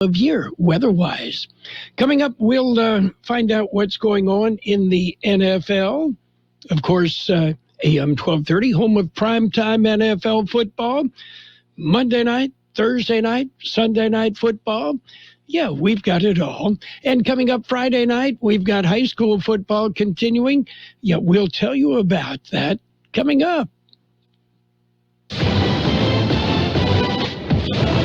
of year, weather-wise. Coming up, we'll find out what's going on in the NFL. Of course, AM 1230, home of primetime NFL football. Monday night, Thursday night, Sunday night football. Yeah, we've got it all. And coming up Friday night, we've got high school football continuing. Yeah, we'll tell you about that coming up.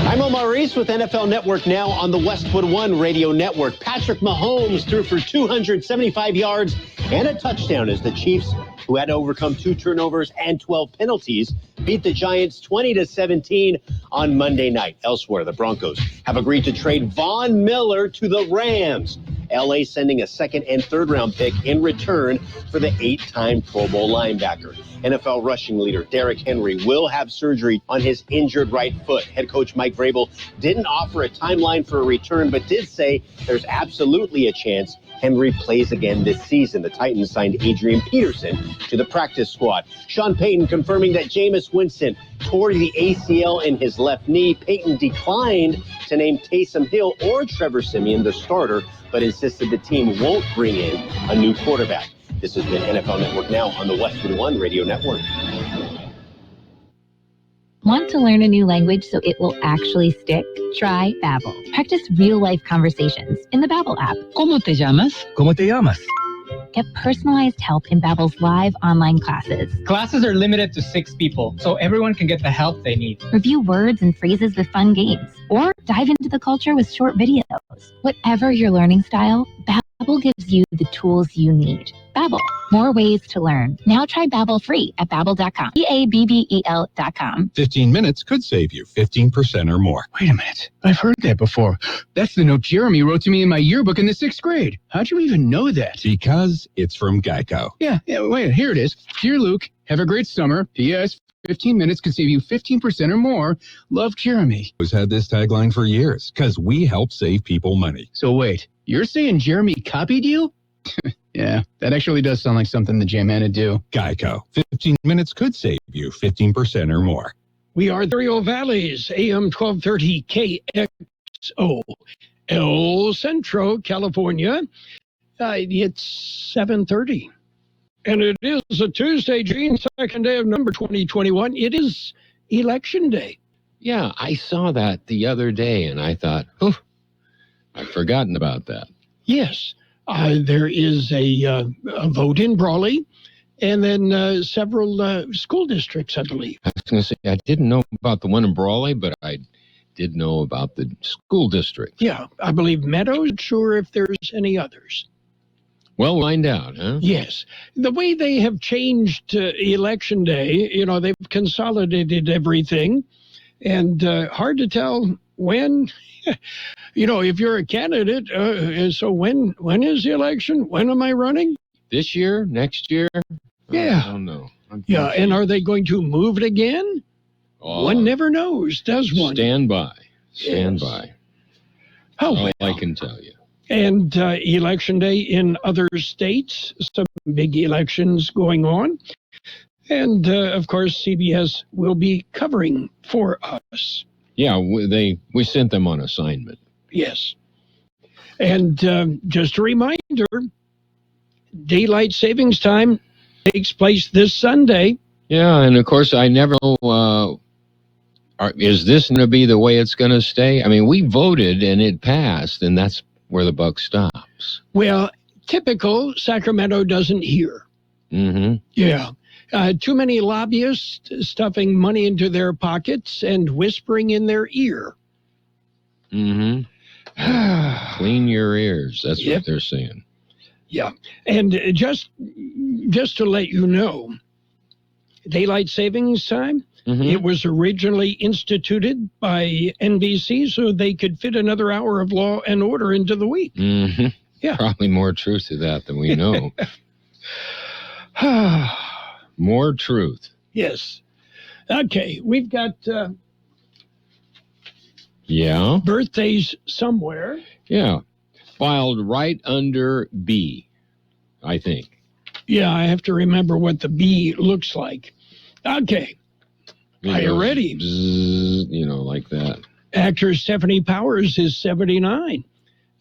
I'm Omar Reese with NFL Network Now on the Westwood One Radio Network. Patrick Mahomes threw for 275 yards and a touchdown as the Chiefs, who had to overcome 2 turnovers and 12 penalties, beat the Giants 20-17 on Monday night. Elsewhere, the Broncos have agreed to trade Von Miller to the Rams. LA sending a second and third round pick in return for the 8-time Pro Bowl linebacker. NFL rushing leader Derrick Henry will have surgery on his injured right foot. Head coach Mike Vrabel didn't offer a timeline for a return, but did say there's absolutely a chance Henry plays again this season. The Titans signed Adrian Peterson to the practice squad. Sean Payton confirming that Jameis Winston tore the ACL in his left knee. Payton declined to name Taysom Hill or Trevor Siemian the starter, but insisted the team won't bring in a new quarterback. This has been NFL Network Now on the Westwood One Radio Network. Want to learn a new language so it will actually stick? Try Babbel. Practice real-life conversations in the Babbel app. ¿Cómo te llamas? ¿Cómo te llamas? Get personalized help in Babbel's live online classes. Classes are limited to 6 people, so everyone can get the help they need. Review words and phrases with fun games, or dive into the culture with short videos. Whatever your learning style, Babbel gives you the tools you need. Babbel, more ways to learn. Now try Babbel free at Babbel.com. Babbel.com. 15 minutes could save you 15% or more. Wait a minute. I've heard that before. That's the note Jeremy wrote to me in my yearbook in the 6th grade. How'd you even know that? Because it's from Geico. Yeah, wait, here it is. Dear Luke, have a great summer. P.S. 15 minutes could save you 15% or more. Love, Jeremy. Has had this tagline for years, because we help save people money. So wait, you're saying Jeremy copied you? Yeah, that actually does sound like something the J-Man would do. Geico. 15 minutes could save you 15% or more. We are the Rio Valley's AM 1230 KXO, El Centro, California. It's 7:30. And it is a Tuesday, June 2nd day of November 2021. It is Election Day. Yeah, I saw that the other day, and I thought, oh, I've forgotten about that. Yes. There is a vote in Brawley, and then several school districts, I believe. I was going to say, I didn't know about the one in Brawley, but I did know about the school district. Yeah, I believe Meadows. Not sure if there's any others. Well, find out, huh? Yes. The way they have changed Election Day, they've consolidated everything, and hard to tell when. If you're a candidate, so when is the election? When am I running? This year? Next year? Yeah. I don't know. Yeah, and are they going to move it again? One never knows, does one? Stand by. Stand Yes. by. Oh, All well. I can tell you. And Election Day in other states, some big elections going on. And, of course, CBS will be covering for us. Yeah, we sent them on assignment. Yes. And just a reminder, daylight savings time takes place this Sunday. Yeah, and of course, I never know, is this going to be the way it's going to stay? I mean, we voted and it passed, and that's where the buck stops. Well, typical, Sacramento doesn't hear. Mm-hmm. Yeah. Too many lobbyists stuffing money into their pockets and whispering in their ear. Mm-hmm. Clean your ears. That's Yep. what they're saying. Yeah. And just to let you know, daylight savings time, Mm-hmm. it was originally instituted by NBC so they could fit another hour of Law and Order into the week. Mm-hmm. Yeah. Probably more truth to that than we know. More truth. Yes. Okay, we've got Yeah. birthdays somewhere. Yeah. Filed right under B, I think. Yeah, I have to remember what the B looks like. Okay. Are you ready? Bzzz, like that. Actor Stephanie Powers is 79.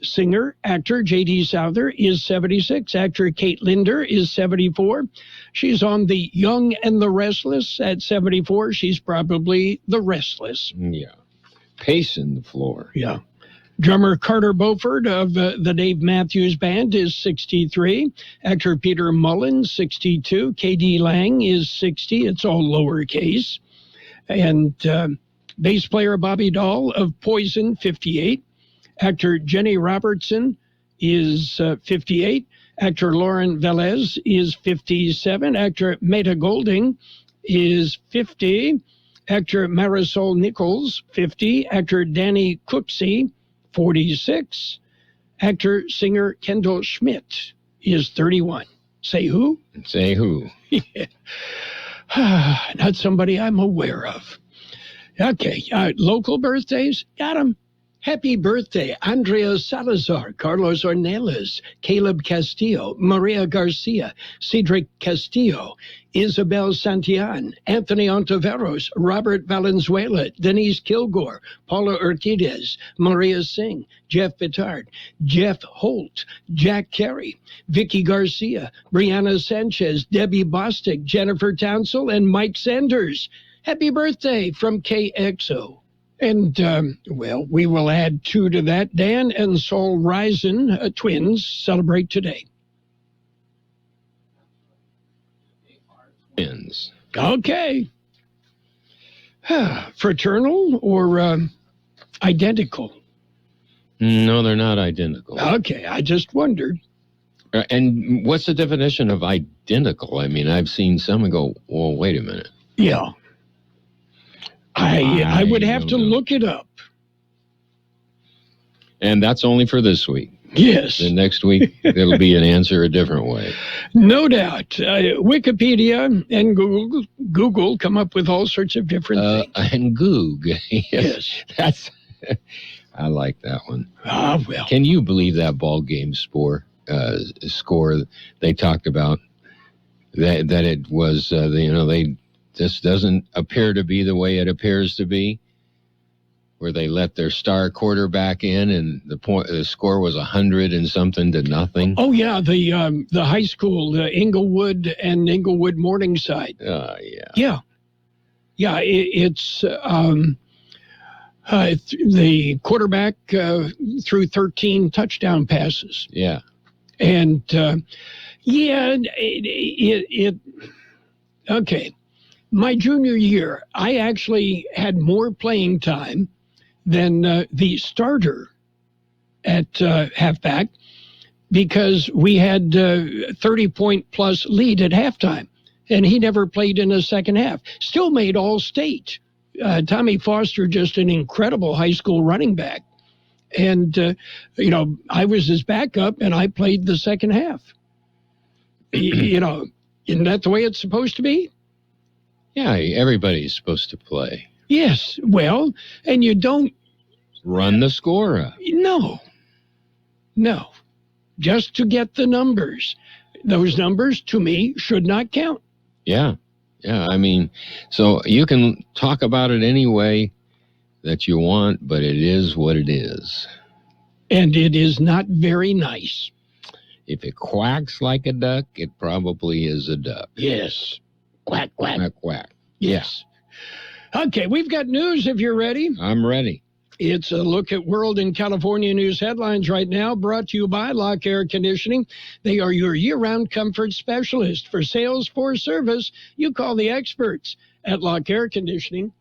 Singer, actor J.D. Souther is 76. Actor Kate Linder is 74. She's on The Young and the Restless at 74. She's probably the Restless. Yeah. Pacing the floor. Yeah. Drummer Carter Beauford of the Dave Matthews Band is 63. Actor Peter Mullen, 62. K.D. Lang is 60. It's all lowercase. And bass player Bobby Dahl of Poison, 58. Actor Jenny Robertson is 58. Actor Lauren Velez is 57. Actor Meta Golding is 50. Actor Marisol Nichols, 50. Actor Danny Cooksey, 46. Actor, singer Kendall Schmidt is 31. Say who? Say who? Not somebody I'm aware of. Okay, local birthdays, got them. Happy birthday, Andrea Salazar, Carlos Ornelas, Caleb Castillo, Maria Garcia, Cedric Castillo, Isabel Santillan, Anthony Ontiveros, Robert Valenzuela, Denise Kilgore, Paula Urquidez, Maria Singh, Jeff Bittard, Jeff Holt, Jack Carey, Vicky Garcia, Brianna Sanchez, Debbie Bostic, Jennifer Townsell, and Mike Sanders. Happy birthday from Kxo. And, well, we will add 2 to that. Dan and Saul Risen, twins, celebrate today. Twins. Okay. Fraternal or identical? No, they're not identical. Okay, I just wondered. And what's the definition of identical? I mean, I've seen some and go, well, wait a minute. Yeah. I would have to look it up. And that's only for this week. Yes. The next week, it'll be an answer a different way. No doubt. Wikipedia and Google come up with all sorts of different things. And Goog. Yes. That's. I like that one. Ah, well. Can you believe that ball game score they talked about? That it was, they. This doesn't appear to be the way it appears to be, where they let their star quarterback in and the score was 100 and something to nothing. Oh yeah, the high school, the Inglewood and Inglewood Morningside. Yeah. It's the quarterback threw 13 touchdown passes. Yeah, and it okay. My junior year, I actually had more playing time than the starter at halfback because we had 30-point plus lead at halftime, and he never played in the second half. Still made All-State. Tommy Foster, just an incredible high school running back. And, I was his backup, and I played the second half. Isn't that the way it's supposed to be? Yeah, everybody's supposed to play. Yes, well, and you don't run the score up. No, just to get the numbers. Those numbers, to me, should not count. Yeah, I mean, so you can talk about it any way that you want, but it is what it is. And it is not very nice. If it quacks like a duck, it probably is a duck. Yes. Quack, quack. Quack, quack. Yes. Okay, we've got news if you're ready. I'm ready. It's a look at world and California news headlines right now, brought to you by Lock Air Conditioning. They are your year-round comfort specialist. For sales, for service, you call the experts at Lock Air Conditioning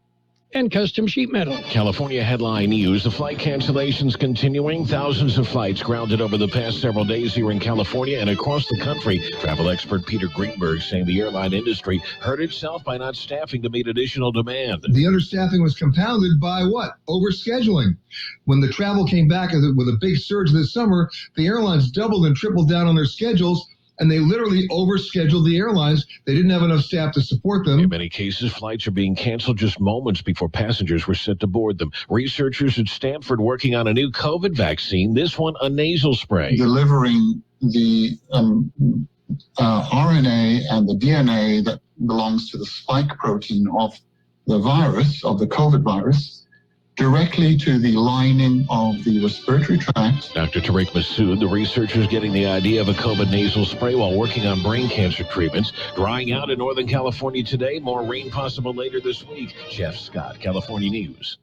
and Custom Sheet Metal. California headline news. The flight cancellations continuing. Thousands of flights grounded over the past several days here in California and across the country. Travel expert Peter Greenberg saying the airline industry hurt itself by not staffing to meet additional demand. The understaffing was compounded by what? Overscheduling. When the travel came back with a big surge this summer, the airlines doubled and tripled down on their schedules, and they literally overscheduled the airlines. They didn't have enough staff to support them. In many cases, flights are being canceled just moments before passengers were set to board them. Researchers at Stanford working on a new COVID vaccine, this one a nasal spray. Delivering the RNA and the DNA that belongs to the spike protein of the virus, of the COVID virus, directly to the lining of the respiratory tract. Dr. Tariq Massoud, the researchers getting the idea of a COVID nasal spray while working on brain cancer treatments. Drying out in Northern California today. More rain possible later this week. Jeff Scott, California News.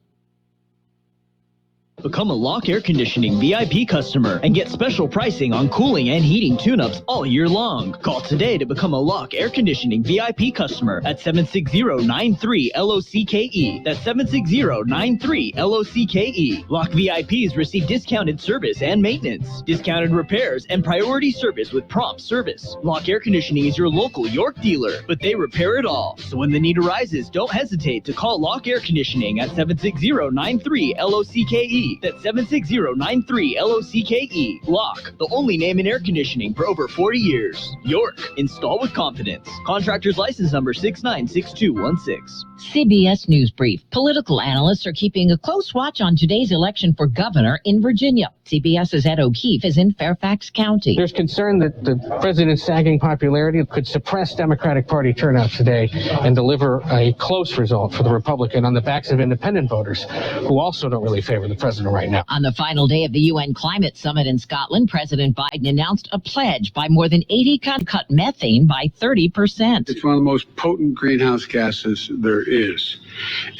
Become a Lock Air Conditioning VIP customer and get special pricing on cooling and heating tune-ups all year long. Call today to become a Lock Air Conditioning VIP customer at 760-93-LOCKE. That's 760-93-LOCKE. Lock VIPs receive discounted service and maintenance, discounted repairs, and priority service with prompt service. Lock Air Conditioning is your local York dealer, but they repair it all. So when the need arises, don't hesitate to call Lock Air Conditioning at 760-93-LOCKE. That's 760-93-LOCKE. Lock, the only name in air conditioning for over 40 years. York, install with confidence. Contractor's license number 696216. CBS News Brief. Political analysts are keeping a close watch on today's election for governor in Virginia. CBS's Ed O'Keefe is in Fairfax County. There's concern that the president's sagging popularity could suppress Democratic Party turnout today and deliver a close result for the Republican on the backs of independent voters who also don't really favor the president right now. On the final day of the UN Climate Summit in Scotland, President Biden announced a pledge by more than 80 countries to cut methane by 30%. It's one of the most potent greenhouse gases there is.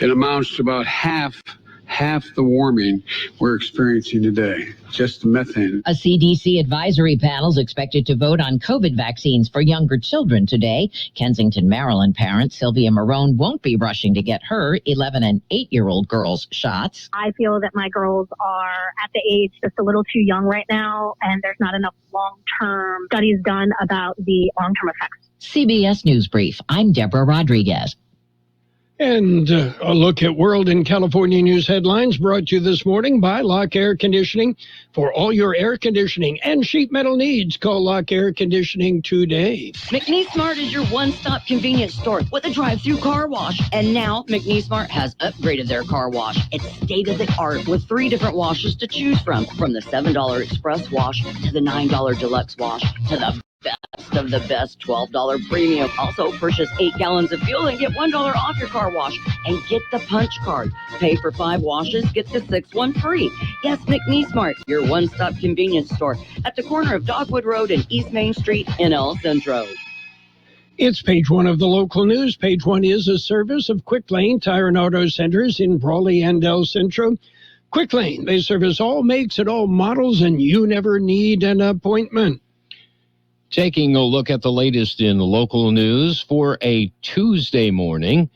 It amounts to about half the warming we're experiencing today, just the methane. A CDC advisory panel is expected to vote on COVID vaccines for younger children today. Kensington, Maryland parent Sylvia Marone won't be rushing to get her 11 and 8-year-old girls shots. I feel that my girls are at the age just a little too young right now, and there's not enough long-term studies done about the long-term effects. CBS News Brief. I'm Deborah Rodriguez. And a look at world and California news headlines brought to you this morning by Lock Air Conditioning. For all your air conditioning and sheet metal needs, call Lock Air Conditioning today. McNeese Smart is your one-stop convenience store with a drive-through car wash. And now McNeese Smart has upgraded their car wash. It's state-of-the-art with 3 different washes to choose from the $7 Express wash to the $9 Deluxe wash to the best of the best $12 premium. Also, purchase 8 gallons of fuel and get $1 off your car wash. And get the punch card. Pay for 5 washes, get the 6th one free. Yes, McNeese Smart, your one-stop convenience store at the corner of Dogwood Road and East Main Street in El Centro. It's page 1 of the local news. Page 1 is a service of Quick Lane Tire and Auto Centers in Brawley and El Centro. Quick Lane, they service all makes and all models, and you never need an appointment. Taking a look at the latest in local news for a Tuesday morning,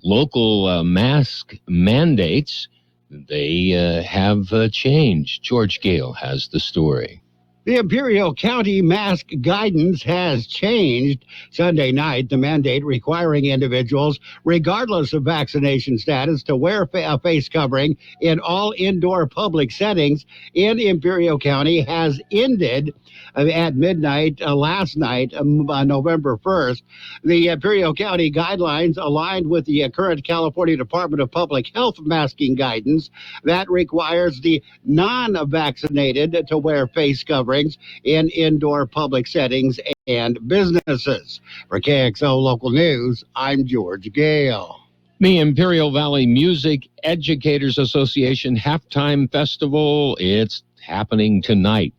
local mask mandates, they have changed. George Gale has the story. The Imperial County mask guidance has changed. Sunday night, the mandate requiring individuals, regardless of vaccination status, to wear a face covering in all indoor public settings in Imperial County has ended at midnight last night, November 1st. The Imperial County guidelines aligned with the current California Department of Public Health masking guidance that requires the non-vaccinated to wear face coverings in indoor public settings and businesses. For KXO Local News, I'm George Gale. The Imperial Valley Music Educators Association Halftime Festival, it's happening tonight.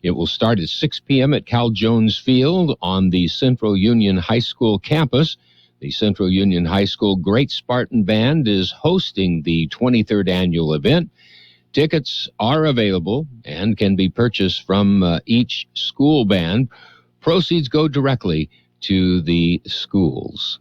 It will start at 6 p.m. at Cal Jones Field on the Central Union High School campus. The Central Union High School Great Spartan Band is hosting the 23rd annual event. Tickets are available and can be purchased from each school band. Proceeds go directly to the schools.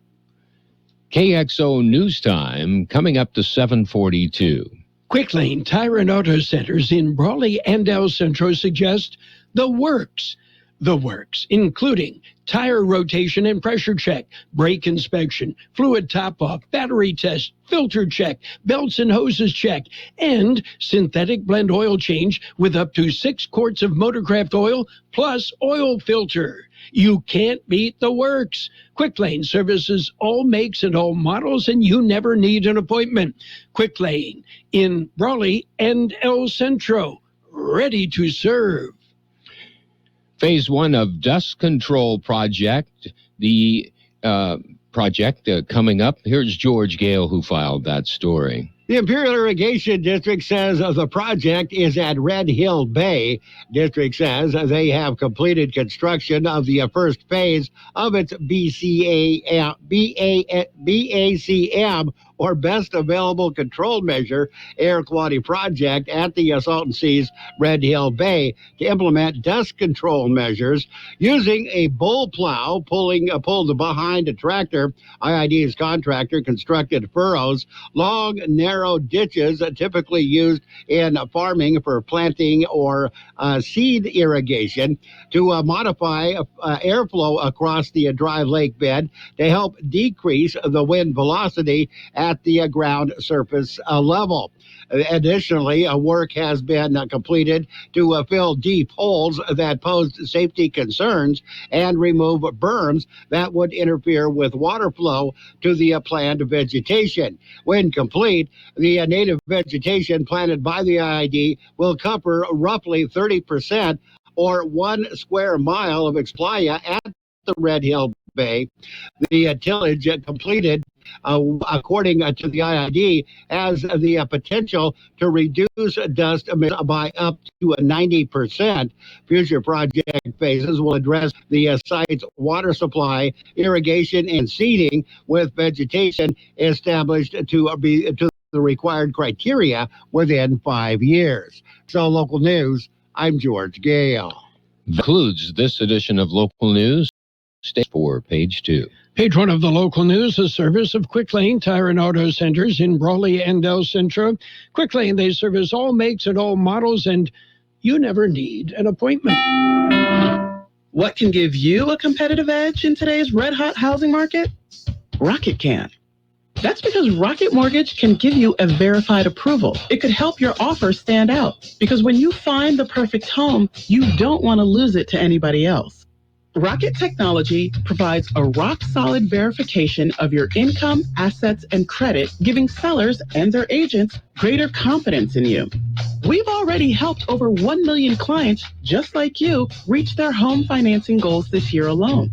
KXO News Time coming up to 7:42. Quick Lane Tire and Auto Centers in Brawley and El Centro suggest the works. The works, including tire rotation and pressure check, brake inspection, fluid top-off, battery test, filter check, belts and hoses check, and synthetic blend oil change with up to 6 quarts of Motorcraft oil plus oil filter. You can't beat the works. Quick Lane services all makes and all models, and you never need an appointment. Quick Lane in Brawley and El Centro, ready to serve. Phase 1 of Dust Control Project, the project coming up. Here's George Gale, who filed that story. The Imperial Irrigation District says the project is at Red Hill Bay. District says they have completed construction of the first phase of its BACM, or Best Available Control Measure, air quality project at the Salton Sea's Red Hill Bay to implement dust control measures using a bull plow pulled behind a tractor. IID's contractor constructed furrows, long, narrow ditches typically used in farming for planting or seed irrigation to modify airflow across the dry lake bed to help decrease the wind velocity at the ground surface level. Additionally, work has been completed to fill deep holes that posed safety concerns and remove berms that would interfere with water flow to the planned vegetation. When complete, the native vegetation planted by the IID will cover roughly 30% or 1 square mile of Explaya at the Red Hill Bay. The tillage completed, according to the IID, has the potential to reduce dust emissions by up to 90%. Future project phases will address the site's water supply, irrigation, and seeding, with vegetation established to be to the required criteria within 5 years. So, local news, I'm George Gale. That concludes this edition of Local News. Stay for page 2. Page 1 of the local news, a service of Quick Lane Tire and Auto Centers in Brawley and El Centro. Quick Lane, they service all makes and all models, and you never need an appointment. What can give you a competitive edge in today's red-hot housing market? Rocket can. That's because Rocket Mortgage can give you a verified approval. It could help your offer stand out, because when you find the perfect home, you don't want to lose it to anybody else. Rocket Technology provides a rock-solid verification of your income, assets, and credit, giving sellers and their agents greater confidence in you. We've already helped over 1 million clients just like you reach their home financing goals this year alone.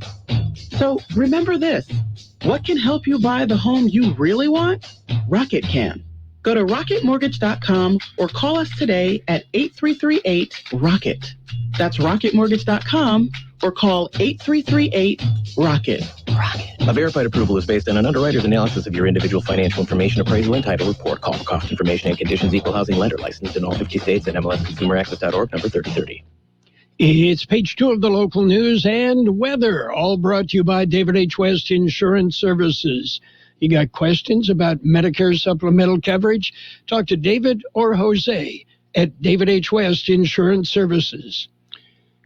So remember this. What can help you buy the home you really want? Rocket can. Go to rocketmortgage.com or call us today at 8338-ROCKET. That's rocketmortgage.com or call 8338-ROCKET. A verified approval is based on an underwriter's analysis of your individual financial information, appraisal, and title report. Call for cost information and conditions. Equal housing lender, licensed in all 50 states at MLSConsumerAccess.org, number 3030. It's page 2 of the local news and weather, all brought to you by David H. West Insurance Services. You got questions about Medicare supplemental coverage? Talk to David or Jose at David H. West Insurance Services.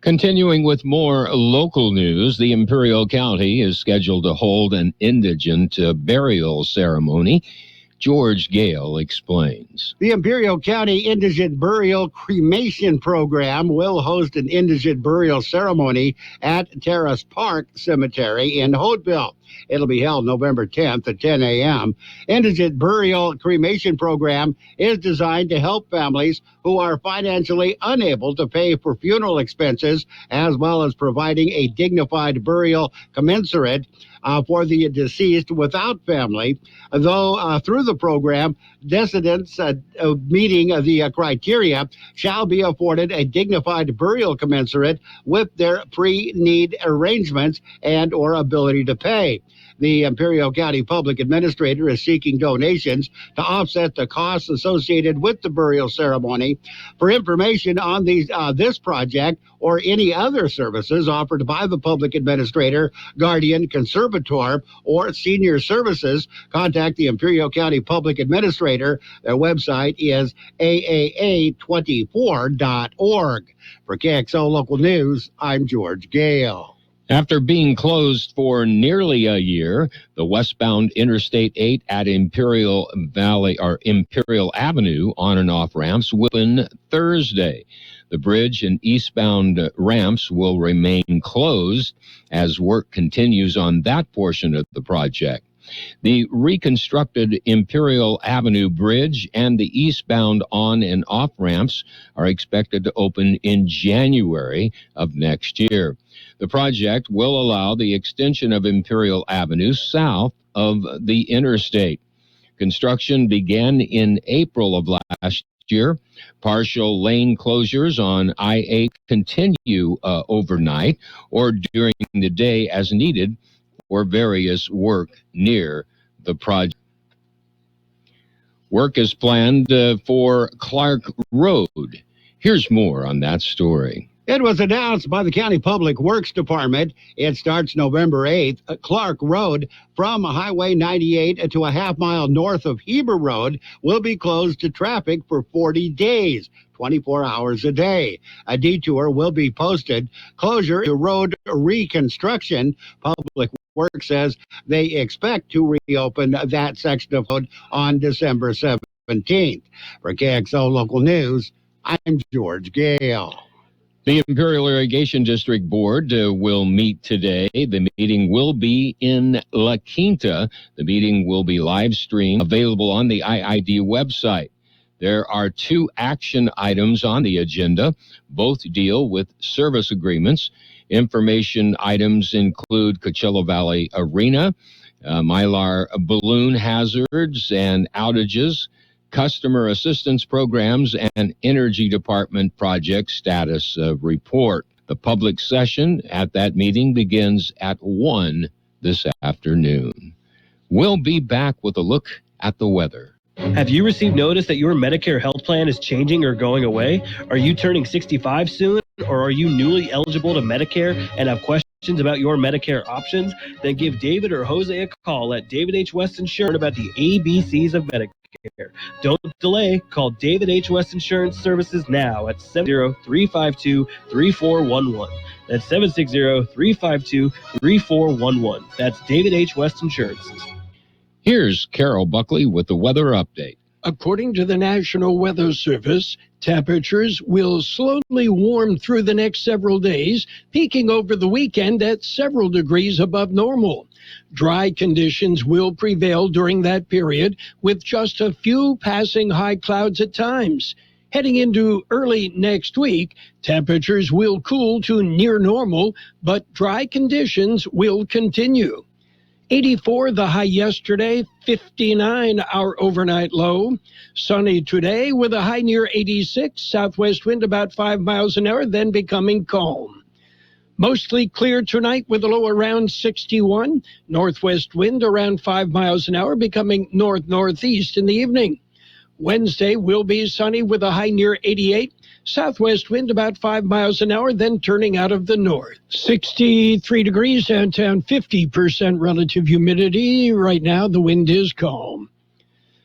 Continuing with more local news, the Imperial County is scheduled to hold an indigent burial ceremony. George Gale explains. The Imperial County Indigent Burial Cremation Program will host an indigent burial ceremony at Terrace Park Cemetery in Holtville. It'll be held November 10th at 10 a.m. Indigent Burial Cremation Program is designed to help families who are financially unable to pay for funeral expenses, as well as providing a dignified burial commensurate for the deceased without family. Though through the program, descendants meeting the criteria shall be afforded a dignified burial commensurate with their pre-need arrangements and or ability to pay. The Imperial County Public Administrator is seeking donations to offset the costs associated with the burial ceremony. For information on this project or any other services offered by the Public Administrator, Guardian, Conservator, or Senior Services, contact the Imperial County Public Administrator. Their website is aaa24.org. For KXO Local News, I'm George Gale. After being closed for nearly a year, the westbound Interstate 8 at Imperial Avenue on and off ramps will open Thursday. The bridge and eastbound ramps will remain closed as work continues on that portion of the project. The reconstructed Imperial Avenue Bridge and the eastbound on and off ramps are expected to open in January of next year. The project will allow the extension of Imperial Avenue south of the interstate. Construction began in April of last year. Partial lane closures on I-8 continue overnight or during the day as needed for various work near the project. Work is planned for Clark Road. Here's more on that story. It was announced by the County Public Works Department. It starts November 8th. Clark Road from Highway 98 to a half-mile north of Heber Road will be closed to traffic for 40 days, 24 hours a day. A detour will be posted. Closure to road reconstruction. Public Works says they expect to reopen that section of road on December 17th. For Kxo Local News, I'm George Gale. The Imperial Irrigation District Board will meet today. The meeting will be in La Quinta. The meeting will be live streamed, available on the IID website. There are 2 action items on the agenda. Both deal with service agreements. Information items include Coachella Valley Arena, Mylar balloon hazards and outages, customer assistance programs, and Energy Department project status report. The public session at that meeting begins at 1 this afternoon. We'll be back with a look at the weather. Have you received notice that your Medicare health plan is changing or going away? Are you turning 65 soon, or are you newly eligible to Medicare and have questions about your Medicare options? Then give David or Jose a call at David H. West Insurance about the ABCs of Medicare. Don't delay. Call David H. West Insurance Services now at 760-352-3411. That's 760-352-3411. That's David H. West Insurance. Here's Carroll Buckley with the weather update. According to the National Weather Service, temperatures will slowly warm through the next several days, peaking over the weekend at several degrees above normal. Dry conditions will prevail during that period, with just a few passing high clouds at times. Heading into early next week, temperatures will cool to near normal, but dry conditions will continue. 84 the high yesterday, 59 our overnight low. Sunny today with a high near 86, southwest wind about 5 miles an hour, then becoming calm. Mostly clear tonight with a low around 61, northwest wind around 5 miles an hour, becoming north-northeast in the evening. Wednesday will be sunny with a high near 88, southwest wind about 5 miles an hour, then turning out of the north. 63 degrees downtown, 50% relative humidity. Right now, the wind is calm.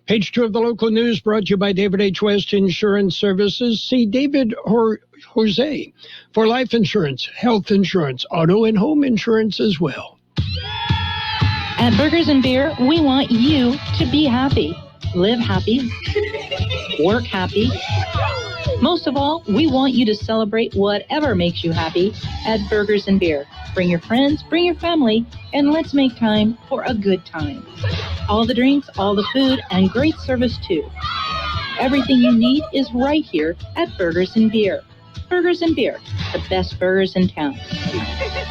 Page 2 of the local news brought to you by David H. West Insurance Services. See David or Jose for life insurance, health insurance, auto and home insurance as well. At Burgers and Beer, we want you to be happy. Live happy. Work happy. Most of all, we want you to celebrate whatever makes you happy at Burgers and Beer. Bring your friends, bring your family, and let's make time for a good time. All the drinks, all the food, and great service too. Everything you need is right here at Burgers and Beer. Burgers and Beer, the best burgers in town.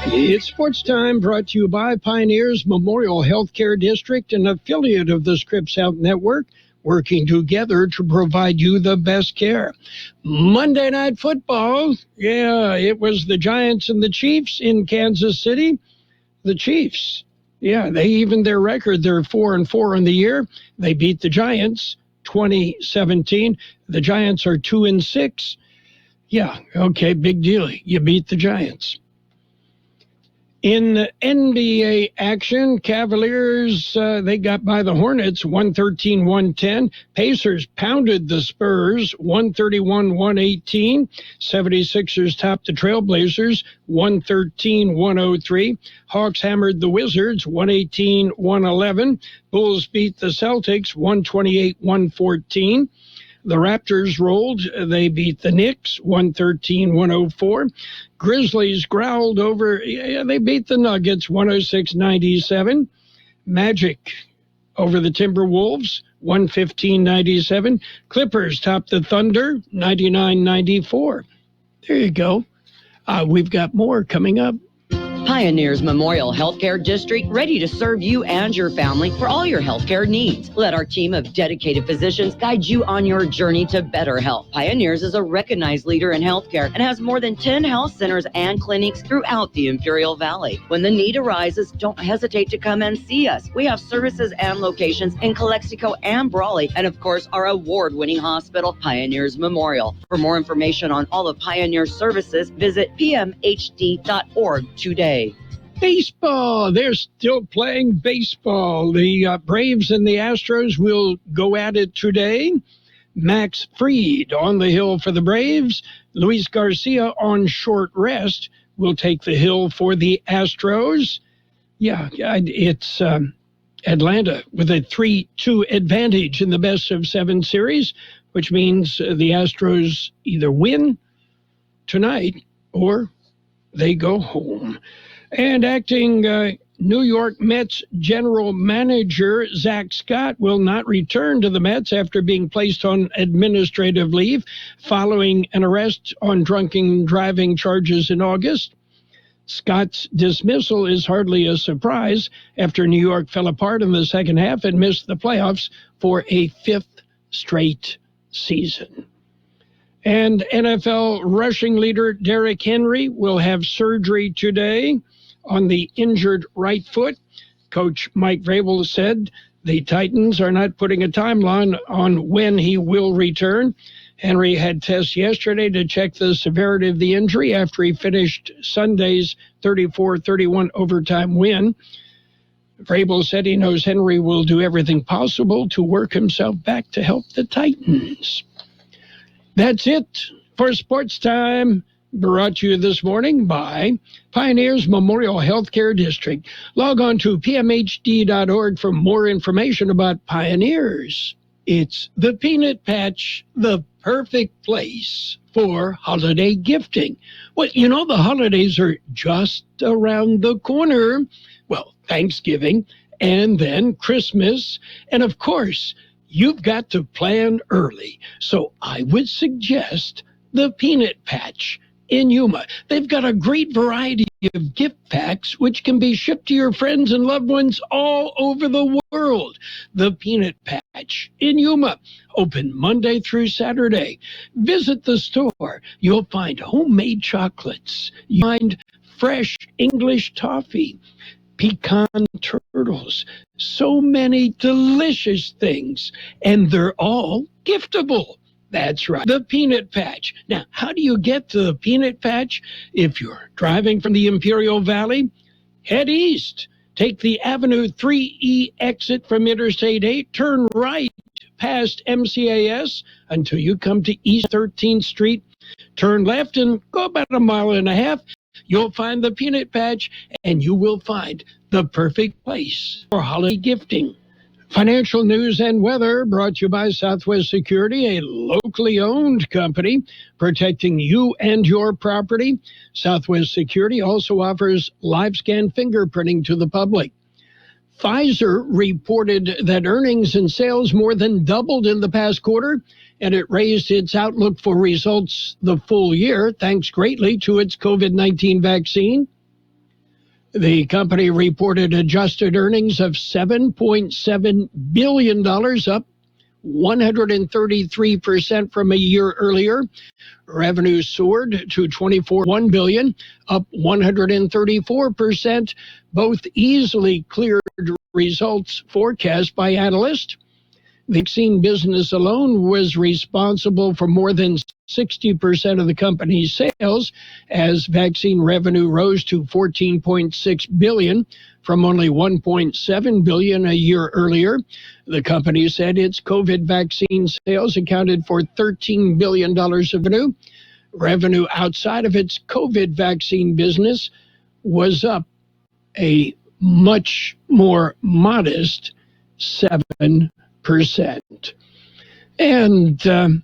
It's sports time, brought to you by Pioneers Memorial Healthcare District, an affiliate of the Scripps Health Network, working together to provide you the best care. Monday Night Football, yeah, it was the Giants and the Chiefs in Kansas City. The Chiefs, yeah, they evened their record. They're 4-4 in the year. They beat the Giants 2017. The Giants are 2-6. Yeah, okay, big deal. You beat the Giants. In NBA action, Cavaliers, they got by the Hornets 113-110. Pacers pounded the Spurs 131-118. 76ers topped the Trailblazers 113-103. Hawks hammered the Wizards 118-111. Bulls beat the Celtics 128-114. The Raptors rolled. They beat the Knicks 113-104. Grizzlies growled over. They beat the Nuggets 106-97. Magic over the Timberwolves 115-97. Clippers topped the Thunder 99-94. There you go. We've got more coming up. Pioneers Memorial Healthcare District, ready to serve you and your family for all your healthcare needs. Let our team of dedicated physicians guide you on your journey to better health. Pioneers is a recognized leader in healthcare and has more than 10 health centers and clinics throughout the Imperial Valley. When the need arises, don't hesitate to come and see us. We have services and locations in Calexico and Brawley, and of course, our award-winning hospital, Pioneers Memorial. For more information on all of Pioneer's services, visit pmhd.org today. Baseball. They're still playing baseball. The Braves and the Astros will go at it today. Max Fried on the hill for the Braves. Luis Garcia on short rest will take the hill for the Astros. Yeah, it's Atlanta with a 3-2 advantage in the best-of-7 series, which means the Astros either win tonight or they go home. And acting New York Mets general manager Zach Scott will not return to the Mets after being placed on administrative leave following an arrest on drunken driving charges in August. Scott's dismissal is hardly a surprise after New York fell apart in the second half and missed the playoffs for a 5th straight season. And NFL rushing leader Derrick Henry will have surgery today on the injured right foot. Coach Mike Vrabel said the Titans are not putting a timeline on when he will return. Henry had tests yesterday to check the severity of the injury after he finished Sunday's 34-31 overtime win. Vrabel said he knows Henry will do everything possible to work himself back to help the Titans. That's it for Sports Time, brought to you this morning by Pioneers Memorial Healthcare District. Log on to pmhd.org for more information about Pioneers. It's the Peanut Patch, the perfect place for holiday gifting. Well, you know, the holidays are just around the corner. Well, Thanksgiving and then Christmas. And of course, you've got to plan early. So I would suggest the Peanut Patch in Yuma. They've got a great variety of gift packs which can be shipped to your friends and loved ones all over the world. The Peanut Patch in Yuma, open Monday through Saturday. Visit the store. You'll find homemade chocolates. You'll find fresh English toffee, pecan turtles, so many delicious things, and they're all giftable. That's right, the Peanut Patch. Now, how do you get to the Peanut Patch? If you're driving from the Imperial Valley, head east. Take the Avenue 3E exit from Interstate 8, turn right past MCAS until you come to East 13th Street. Turn left and go about a mile and a half. You'll find the Peanut Patch, and you will find the perfect place for holiday gifting. Financial news and weather brought to you by Southwest Security, a locally owned company protecting you and your property. Southwest Security also offers live scan fingerprinting to the public. Pfizer reported that earnings and sales more than doubled in the past quarter, and it raised its outlook for results the full year, thanks greatly to its COVID-19 vaccine. The company reported adjusted earnings of $7.7 billion, up 133% from a year earlier. Revenue soared to $24.1 billion, up 134%, both easily cleared results forecast by analysts. The vaccine business alone was responsible for more than 60% of the company's sales, as vaccine revenue rose to $14.6 billion from only $1.7 billion a year earlier. The company said its COVID vaccine sales accounted for $13 billion of revenue. Revenue outside of its COVID vaccine business was up a much more modest 7%. And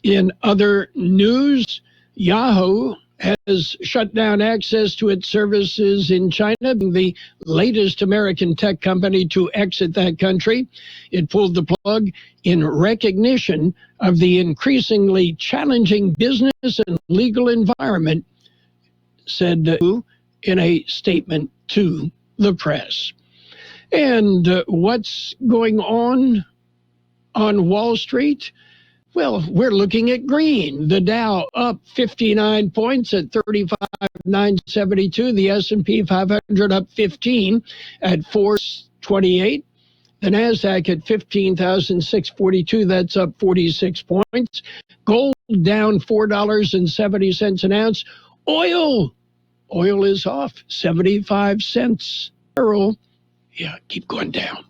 in other news, Yahoo has shut down access to its services in China, being the latest American tech company to exit that country. It pulled the plug in recognition of the increasingly challenging business and legal environment, said in a statement to the press. And what's going on Wall Street? Well, we're looking at green. The Dow up 59 points at 35,972. The S&P 500 up 15 at 428. The NASDAQ at 15,642. That's up 46 points. Gold down $4.70 an ounce. Oil is off 75 cents. Carroll, keep going down.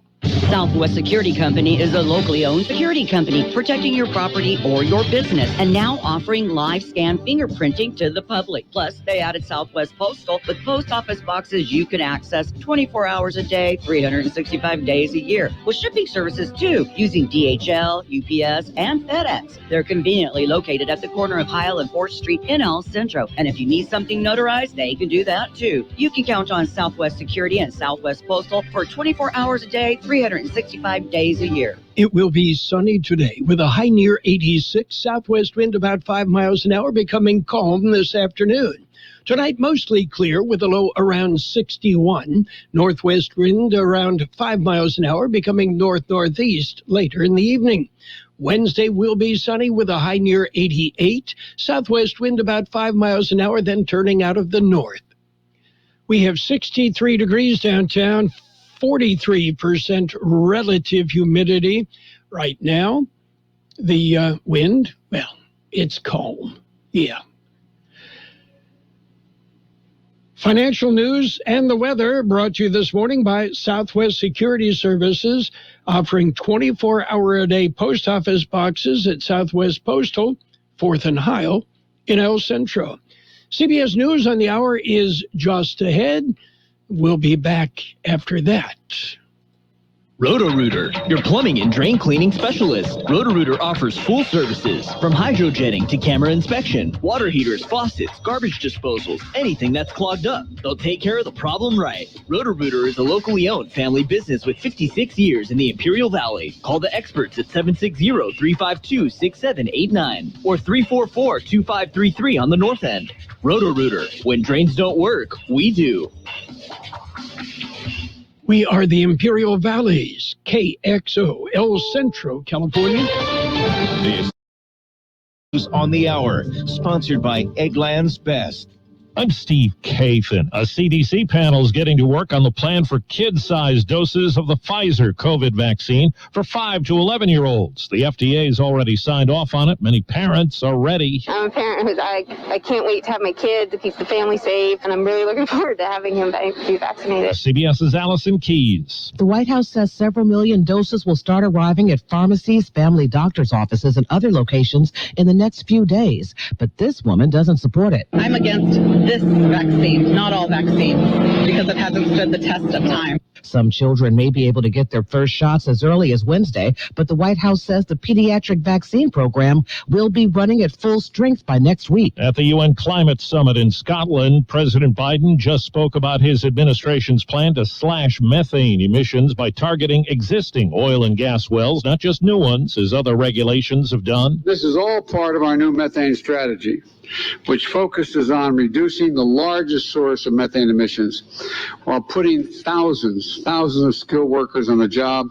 Southwest Security Company is a locally owned security company protecting your property or your business and now offering live scan fingerprinting to the public. Plus, they added Southwest Postal with post office boxes you can access 24 hours a day, 365 days a year, with shipping services too, using DHL, UPS, and FedEx. They're conveniently located at the corner of Heil and 4th Street in El Centro. And if you need something notarized, they can do that too. You can count on Southwest Security and Southwest Postal for 24 hours a day, 365 days a year. It will be sunny today with a high near 86, southwest wind about 5 miles an hour, becoming calm this afternoon. Tonight, mostly clear with a low around 61, northwest wind around 5 miles an hour, becoming north-northeast later in the evening. Wednesday will be sunny with a high near 88, southwest wind about 5 miles an hour, then turning out of the north. We have 63 degrees downtown, 43% relative humidity right now. The wind, well, it's calm. Yeah. Financial news and the weather brought to you this morning by Southwest Security Services, offering 24-hour-a-day post office boxes at Southwest Postal, 4th and Heil in El Centro. CBS News on the hour is just ahead. We'll be back after that. Roto-Rooter, your plumbing and drain cleaning specialist. Roto-Rooter offers full services, from hydrojetting to camera inspection, water heaters, faucets, garbage disposals, anything that's clogged up. They'll take care of the problem right. Roto-Rooter is a locally owned family business with 56 years in the Imperial Valley. Call the experts at 760-352-6789 or 344-2533 on the north end. Roto-Rooter, when drains don't work, we do. We are the Imperial Valleys, KXO, El Centro, California. News on the hour, sponsored by Eggland's Best. I'm Steve Kathan. A CDC panel is getting to work on the plan for kid-sized doses of the Pfizer COVID vaccine for 5 to 11-year-olds. The FDA has already signed off on it. Many parents are ready. I'm a parent who's I can't wait to have my kid to keep the family safe, and I'm really looking forward to having him be vaccinated. CBS's Allison Keyes. The White House says several million doses will start arriving at pharmacies, family doctors' offices, and other locations in the next few days. But this woman doesn't support it. I'm against this vaccine, not all vaccines, because it hasn't stood the test of time. Some children may be able to get their first shots as early as Wednesday, but the White House says the pediatric vaccine program will be running at full strength by next week. At the UN Climate Summit in Scotland, President Biden just spoke about his administration's plan to slash methane emissions by targeting existing oil and gas wells, not just new ones, as other regulations have done. This is all part of our new methane strategy, which focuses on reducing the largest source of methane emissions while putting thousands of skilled workers on the job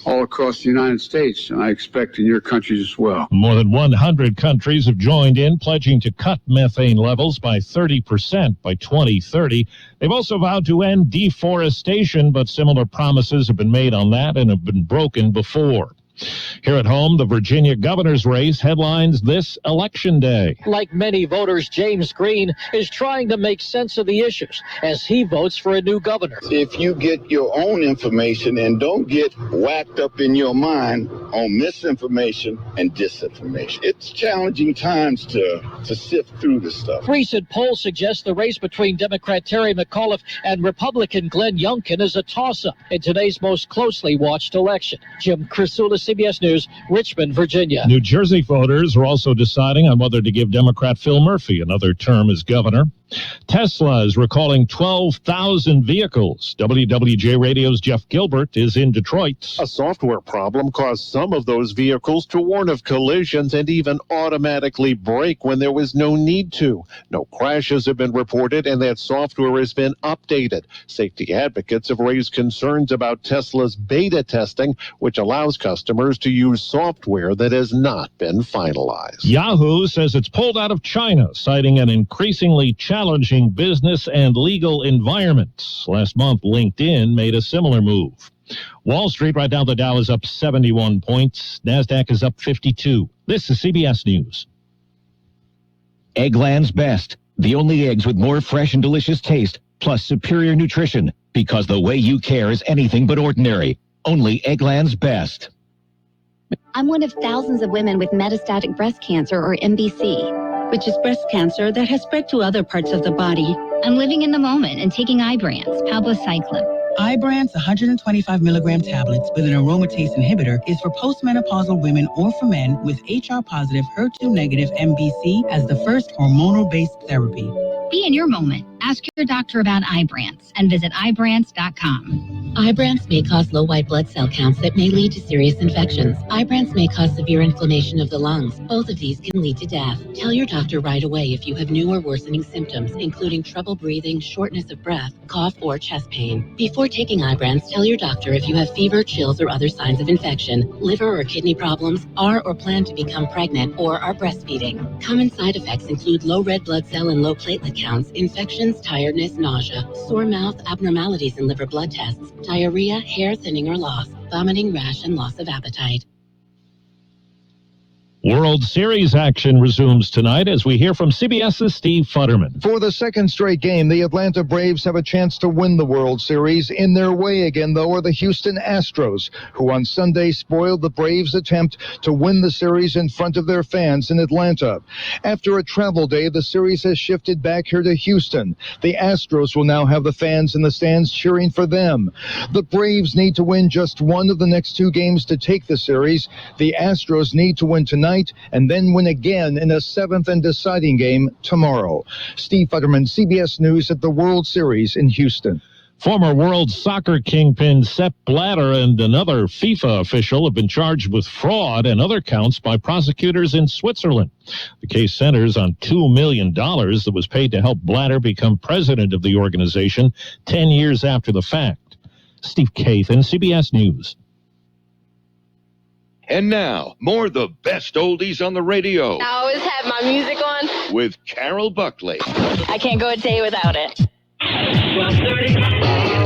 all across the United States, and I expect in your countries as well. More than 100 countries have joined in, pledging to cut methane levels by 30% by 2030. They've also vowed to end deforestation, but similar promises have been made on that and have been broken before. Here at home, the Virginia governor's race headlines this election day. Like many voters, James Green is trying to make sense of the issues as he votes for a new governor. If you get your own information and don't get whacked up in your mind on misinformation and disinformation, it's challenging times to sift through this stuff. Recent polls suggest the race between Democrat Terry McAuliffe and Republican Glenn Youngkin is a toss-up in today's most closely watched election. Jim Krasula, CBS News, Richmond, Virginia. New Jersey voters are also deciding on whether to give Democrat Phil Murphy another term as governor. Tesla is recalling 12,000 vehicles. WWJ Radio's Jeff Gilbert is in Detroit. A software problem caused some of those vehicles to warn of collisions and even automatically brake when there was no need to. No crashes have been reported, and that software has been updated. Safety advocates have raised concerns about Tesla's beta testing, which allows customers to use software that has not been finalized. Yahoo says it's pulled out of China, citing an increasingly challenging business and legal environment. Last month, LinkedIn made a similar move. Wall Street right now, the Dow is up 71 points. NASDAQ is up 52. This is CBS News. Eggland's Best. The only eggs with more fresh and delicious taste, plus superior nutrition. Because the way you care is anything but ordinary. Only Eggland's Best. I'm one of thousands of women with metastatic breast cancer, or MBC, which is breast cancer that has spread to other parts of the body. I'm living in the moment and taking Ibrance, palbociclib. Ibrance 125 milligram tablets with an aromatase inhibitor is for postmenopausal women or for men with HR-positive, HER2-negative MBC as the first hormonal-based therapy. Be in your moment. Ask your doctor about Ibrance and visit Ibrance.com. Ibrance may cause low white blood cell counts that may lead to serious infections. Ibrance may cause severe inflammation of the lungs. Both of these can lead to death. Tell your doctor right away if you have new or worsening symptoms, including trouble breathing, shortness of breath, cough, or chest pain. Before taking Ibrance, tell your doctor if you have fever, chills, or other signs of infection, liver or kidney problems, are or plan to become pregnant, or are breastfeeding. Common side effects include low red blood cell and low platelet counts, infections, tiredness, nausea, sore mouth, abnormalities in liver blood tests, diarrhea, hair thinning or loss, vomiting, rash, and loss of appetite. World Series action resumes tonight as we hear from CBS's Steve Futterman. For the second straight game, the Atlanta Braves have a chance to win the World Series. In their way again, though, are the Houston Astros, who on Sunday spoiled the Braves' attempt to win the series in front of their fans in Atlanta. After a travel day, the series has shifted back here to Houston. The Astros will now have the fans in the stands cheering for them. The Braves need to win just one of the next two games to take the series. The Astros need to win tonight and then win again in a seventh and deciding game tomorrow. Steve Futterman, CBS News at the World Series in Houston. Former World Soccer kingpin Sepp Blatter and another FIFA official have been charged with fraud and other counts by prosecutors in Switzerland. The case centers on $2 million that was paid to help Blatter become president of the organization 10 years after the fact. Steve Kathan, CBS News. And now, more of the best oldies on the radio. I always have my music on. With Carroll Buckley. I can't go a day without it. 12:30.